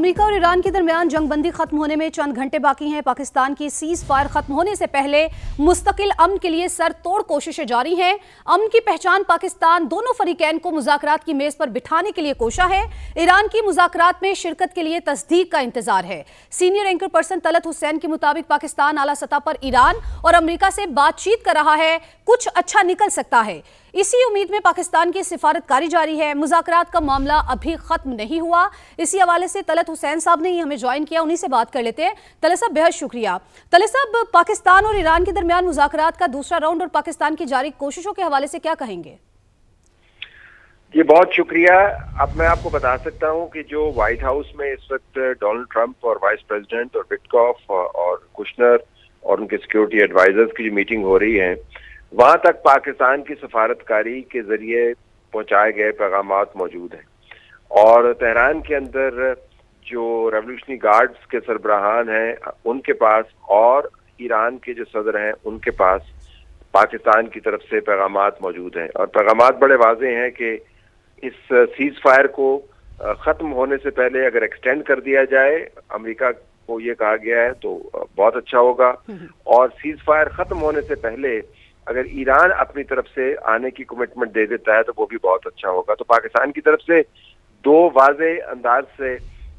America और Iran के दरमियान जंगबंदी खत्म होने में चंद घंटे बाकी हैं। पाकिस्तान की सीज फायर खत्म होने से पहले मुस्तकिल अमन के लिए सर तोड़ कोशिशें जारी हैं। अमन की पहचान पाकिस्तान दोनों फरीकैन को मुज़ाकरात की मेज पर बिठाने के लिए कोशा है। ईरान की मुज़ाकरात में शिरकत के लिए तस्दीक का इंतजार है। Senior anchor person Talat Hussain के मुताबिक पाकिस्तान आला सतह पर ईरान और अमेरिका से बातचीत कर रहा है, कुछ अच्छा निकल सकता है। इसी उम्मीद में पाकिस्तान की सिफारतकारी जारी है। मुज़ाकरात का मामला अभी खत्म नहीं हुआ। इसी हवाले से तलत हुसैन साहब ने ही हमें ज्वाइन किया, उन्हीं से बात कर लेते हैं। तलत साहब बेहद शुक्रिया। तलत साहब, पाकिस्तान और ईरान के दरमियान मुज़ाकरात का दूसरा राउंड और पाकिस्तान की जारी कोशिशों के हवाले से क्या कहेंगे? जी बहुत शुक्रिया। अब मैं आपको बता सकता हूं कि जो व्हाइट हाउस में इस वक्त डोनाल्ड ट्रंप और वाइस प्रेसिडेंट और विटकॉफ और कुशनर और उनके सिक्योरिटी एडवाइजर्स की जो मीटिंग हो रही है, वहां तक पाकिस्तान की सफारतकारी के जरिए पहुंचाए गए पैगामात मौजूद हैं। और तेहरान के अंदर जो रेवोल्यूशनरी गार्ड्स के सरबराहान हैं उनके पास और ईरान के जो सदर हैं उनके पास पाकिस्तान की तरफ से पैगामात मौजूद हैं। और पैगामात बड़े वाज़ेह हैं कि इस सीज फायर को ख़त्म होने से पहले अगर एक्सटेंड कर दिया जाए, अमेरिका को ये कहा गया है, तो बहुत अच्छा होगा। और सीज फायर ख़त्म होने से पहले अगर ईरान अपनी तरफ से आने की कमिटमेंट दे देता है तो वो भी बहुत अच्छा होगा। तो पाकिस्तान की तरफ से दो वाज़े अंदाज से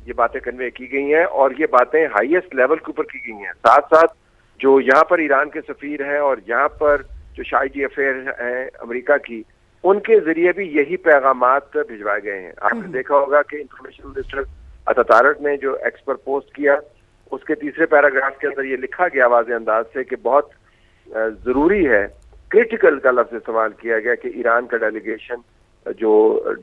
ये बातें कन्वे की गई हैं और ये बातें हाईएस्ट लेवल के ऊपर की गई हैं। साथ साथ जो यहाँ पर ईरान के सफीर हैं और यहाँ पर जो शाइजी अफेयर हैं अमेरिका की, उनके जरिए भी यही पैगामात भिजवाए गए हैं। आपने देखा होगा कि इंफॉर्मेशन मिनिस्टर अतातारक ने जो एक्स पर पोस्ट किया, उसके तीसरे पैराग्राफ के अंदर ये लिखा गया वाज़े अंदाज से कि बहुत जरूरी है, क्रिटिकल का लफ्ज इस्तेमाल किया गया कि ईरान का डेलीगेशन जो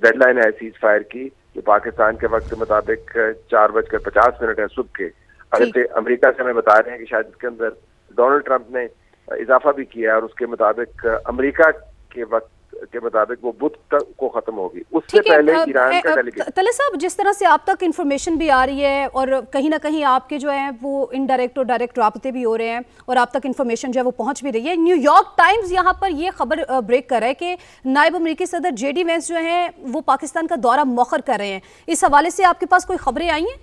डेडलाइन है सीज फायर की, जो पाकिस्तान के वक्त के मुताबिक 4:50 है सुबह के, अगर अमेरिका से हमें बता रहे हैं कि शायद इसके अंदर डोनाल्ड ट्रंप ने इजाफा भी किया और उसके मुताबिक अमेरिका के वक्त के मुताबिक वो बुध तक को खत्म होगी, उससे पहले ईरान का डेलीगेशन। तलत साहब, जिस तरह से आप तक इन्फॉर्मेशन भी आ रही है और कहीं ना कहीं आपके जो है वो इनडायरेक्ट और डायरेक्ट राब्ते भी हो रहे हैं और आप तक इन्फॉर्मेशन जो है वो पहुंच भी रही है। न्यूयॉर्क टाइम्स यहाँ पर ये खबर ब्रेक कर रहा है कि नायब अमेरिकी सदर जेडी वेंस जो है वो पाकिस्तान का दौरा मौखर कर रहे हैं। इस हवाले से आपके पास कोई खबरें आई हैं?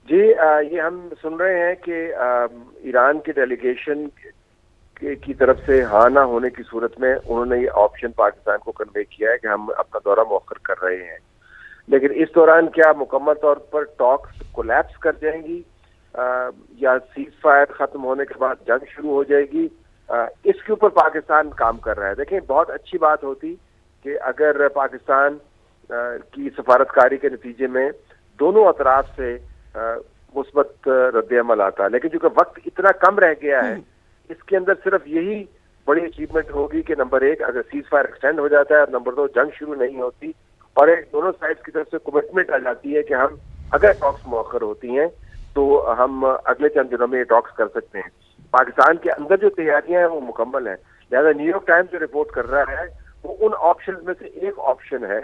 जी ये हम सुन रहे हैं कि ईरान के डेलीगेशन की तरफ से हाँ ना होने की सूरत में उन्होंने ये ऑप्शन पाकिस्तान को कन्वे किया है कि हम अपना दौरा मौखर कर रहे हैं। लेकिन इस दौरान क्या मुकम्मल तौर पर टॉक्स कोलैप्स कर जाएंगी या सीज फायर खत्म होने के बाद जंग शुरू हो जाएगी, इसके ऊपर पाकिस्तान काम कर रहा है। देखिए, बहुत अच्छी बात होती कि अगर पाकिस्तान की सफारतकारी के नतीजे में दोनों अतराफ से मुस्बत रद्द-ए-अमल आता, लेकिन चूंकि वक्त इतना कम रह गया है, इसके अंदर सिर्फ यही बड़ी अचीवमेंट होगी कि नंबर एक, अगर सीज फायर एक्सटेंड हो जाता है, और नंबर दो, जंग शुरू नहीं होती और एक दोनों साइड्स की तरफ से कमिटमेंट आ जाती है कि हम अगर टॉक्स मौखर होती हैं तो हम अगले चंद दिनों में ये टॉक्स कर सकते हैं। पाकिस्तान के अंदर जो तैयारियां हैं वो मुकम्मल है। लिहाजा न्यूयॉर्क टाइम्स जो रिपोर्ट कर रहा है वो उन ऑप्शन में से एक ऑप्शन है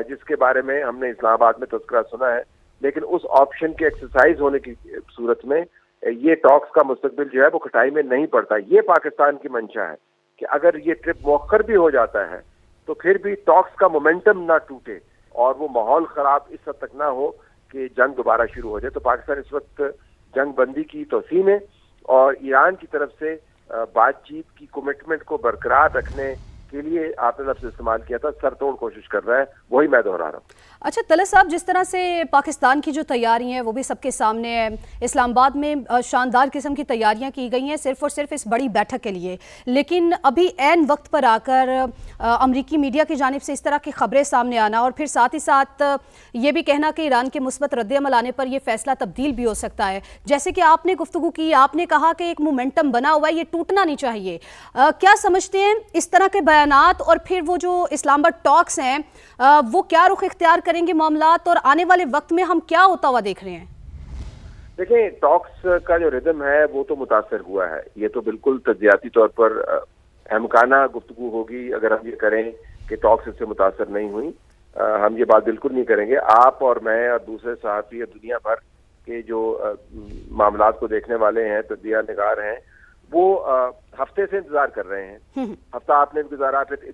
जिसके बारे में हमने इस्लामाबाद में तज़किरा सुना है, लेकिन उस ऑप्शन के एक्सरसाइज होने की सूरत में ये टॉक्स का मुस्तकबिल जो है वो खटाई में नहीं पड़ता। ये पाकिस्तान की मंशा है कि अगर ये ट्रिप मौखर भी हो जाता है तो फिर भी टॉक्स का मोमेंटम ना टूटे और वो माहौल खराब इस हद तक ना हो कि जंग दोबारा शुरू हो जाए। तो पाकिस्तान इस वक्त जंग बंदी की तौसीन है और ईरान की तरफ से बातचीत की कमिटमेंट को बरकरार रखने के लिए आपने लफ्ज़ इस्तेमाल किया था, सरतोड़ कोशिश कर रहा है, वही मैं दोहरा रहा हूँ। अच्छा तलत साहब, जिस तरह से पाकिस्तान की जो तैयारी हैं वो भी सबके सामने है, इस्लामाबाद में शानदार किस्म की तैयारियां की गई हैं सिर्फ और सिर्फ इस बड़ी बैठक के लिए, लेकिन अभी ऐन वक्त पर आकर अमरीकी मीडिया की जानिब से इस तरह की खबरें सामने आना और फिर साथ ही साथ ये भी कहना कि ईरान के मुस्बत रद्द-ए-अमल आने पर यह फैसला तब्दील भी हो सकता है। जैसे कि आपने गुफ्तगू की, आपने कहा कि एक मोमेंटम बना हुआ है, ये टूटना नहीं चाहिए। क्या समझते हैं इस तरह के बयानात और फिर वो जो इस्लामाबाद टॉक्स हैं वो क्या रुख इख्तियार करेंगे मामलात और आने वाले वक्त में हम क्या होता हुआ देख रहे हैं? देखिए, टॉक्स का जो रिदम है वो तो मुतासर हुआ है। ये तो बिल्कुल तज्जियाती तौर पर अहमकाना गुफ्तगू होगी अगर हम ये करें कि टॉक्स इससे मुतासर नहीं हुई। हम ये बात बिल्कुल नहीं करेंगे। आप और मैं और दूसरे सहाफ़ी दुनिया भर के जो मामलात को देखने वाले हैं, तज्जिया निगार हैं, वो हफ्ते से इंतजार कर रहे हैं। हफ्ता आपने भी गुजारा, फिर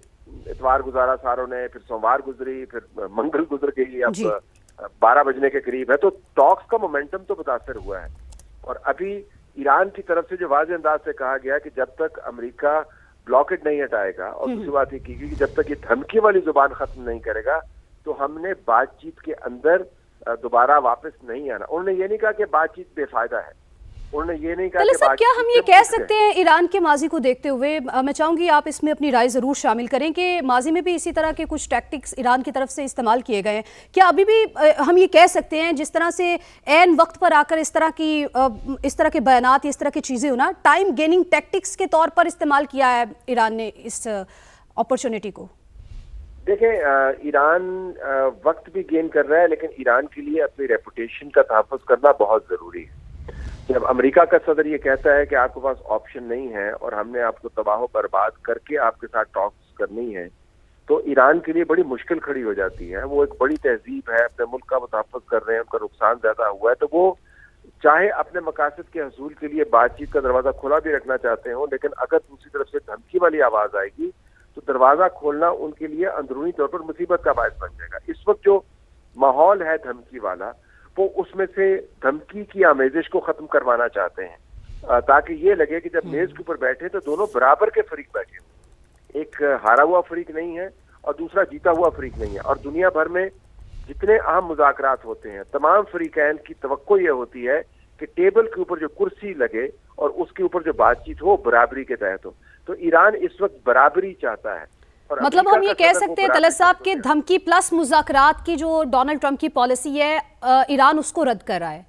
इतवार गुजारा सारों ने, फिर सोमवार गुजरी, फिर मंगल गुजर गई, अब 12 बजने के करीब है, तो टॉक्स का मोमेंटम तो मुतासर हुआ है। और अभी ईरान की तरफ से जो वाज़ेह अंदाज से कहा गया कि जब तक अमेरिका ब्लॉकेट नहीं हटाएगा, और दूसरी बात ये की गई कि जब तक ये धमकी वाली जुबान खत्म नहीं करेगा तो हमने बातचीत के अंदर दोबारा वापस नहीं आना। उन्होंने ये नहीं कहा कि बातचीत बेफायदा है, उन्होंने ये नहीं कहा कि साहब, क्या हम ये कह सकते हैं ईरान के माजी को देखते हुए, मैं चाहूंगी आप इसमें अपनी राय जरूर शामिल करें कि माजी में भी इसी तरह के कुछ टैक्टिक्स ईरान की तरफ से इस्तेमाल किए गए हैं, क्या अभी भी हम ये कह सकते हैं जिस तरह से ऐन वक्त पर आकर इस तरह के बयानात, इस तरह की चीजें होना टाइम गेनिंग टैक्टिक्स के तौर पर इस्तेमाल किया है ईरान ने इस अपॉर्चुनिटी को? देखें, ईरान वक्त भी गेन कर रहा है, लेकिन ईरान के लिए अपनी रेपुटेशन का तहफ़्फ़ुज़ करना बहुत ज़रूरी है। जब अमेरिका का सदर ये कहता है कि आपके पास ऑप्शन नहीं है और हमने आपको तबाह बर्बाद करके आपके साथ टॉक्स करनी है, तो ईरान के लिए बड़ी मुश्किल खड़ी हो जाती है। वो एक बड़ी तहजीब है, अपने मुल्क का वो तहफ़्फ़ुज़ कर रहे हैं, उनका नुकसान ज़्यादा हुआ है, तो वो चाहे अपने मकासद के हसूल के लिए बातचीत का दरवाज़ा खुला भी रखना चाहते हो, लेकिन अगर दूसरी तरफ से धमकी वाली आवाज़ आएगी तो दरवाज़ा खोलना उनके लिए अंदरूनी तौर पर मुसीबत का बायस बन जाएगा। इस वक्त जो माहौल है धमकी वाला, वो उसमें से धमकी की आमेजिश को खत्म करवाना चाहते हैं, ताकि ये लगे कि जब मेज के ऊपर बैठे तो दोनों बराबर के फरीक बैठे हैं, एक हारा हुआ फरीक नहीं है और दूसरा जीता हुआ फरीक नहीं है। और दुनिया भर में जितने अहम मुज़ाकरात होते हैं, तमाम फरीकैन की तवक्को ये होती है कि टेबल के ऊपर जो कुर्सी लगे और उसके ऊपर जो बातचीत हो बराबरी के तहत हो। तो ईरान इस वक्त बराबरी चाहता है। और मतलब हम ये कह सकते हैं तलत साहब के धमकी प्लस मुज़ाकरात की जो डोनाल्ड ट्रंप की पॉलिसी है, ईरान उसको रद्द कर रहा है।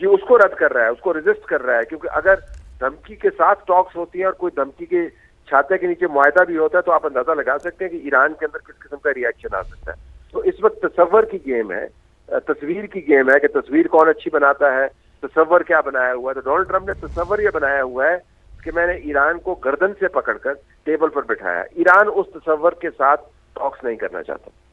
जी, उसको रद्द कर रहा है, उसको रेजिस्ट कर रहा है, क्योंकि अगर धमकी के साथ टॉक्स होती हैं और कोई धमकी के छाते के नीचे मुआहदा भी होता है, तो आप अंदाजा लगा सकते हैं कि ईरान के अंदर किस किस्म का रिएक्शन आ सकता है। तो इस वक्त तस्वर की गेम है, तस्वीर की गेम है कि तस्वीर कौन अच्छी बनाता है, तस्वर क्या बनाया हुआ है। तो डोनाल्ड ट्रंप ने तस्वर ये बनाया हुआ है कि मैंने ईरान को गर्दन से पकड़कर टेबल पर बिठाया। ईरान उस तस्वर के साथ टॉक्स नहीं करना चाहता।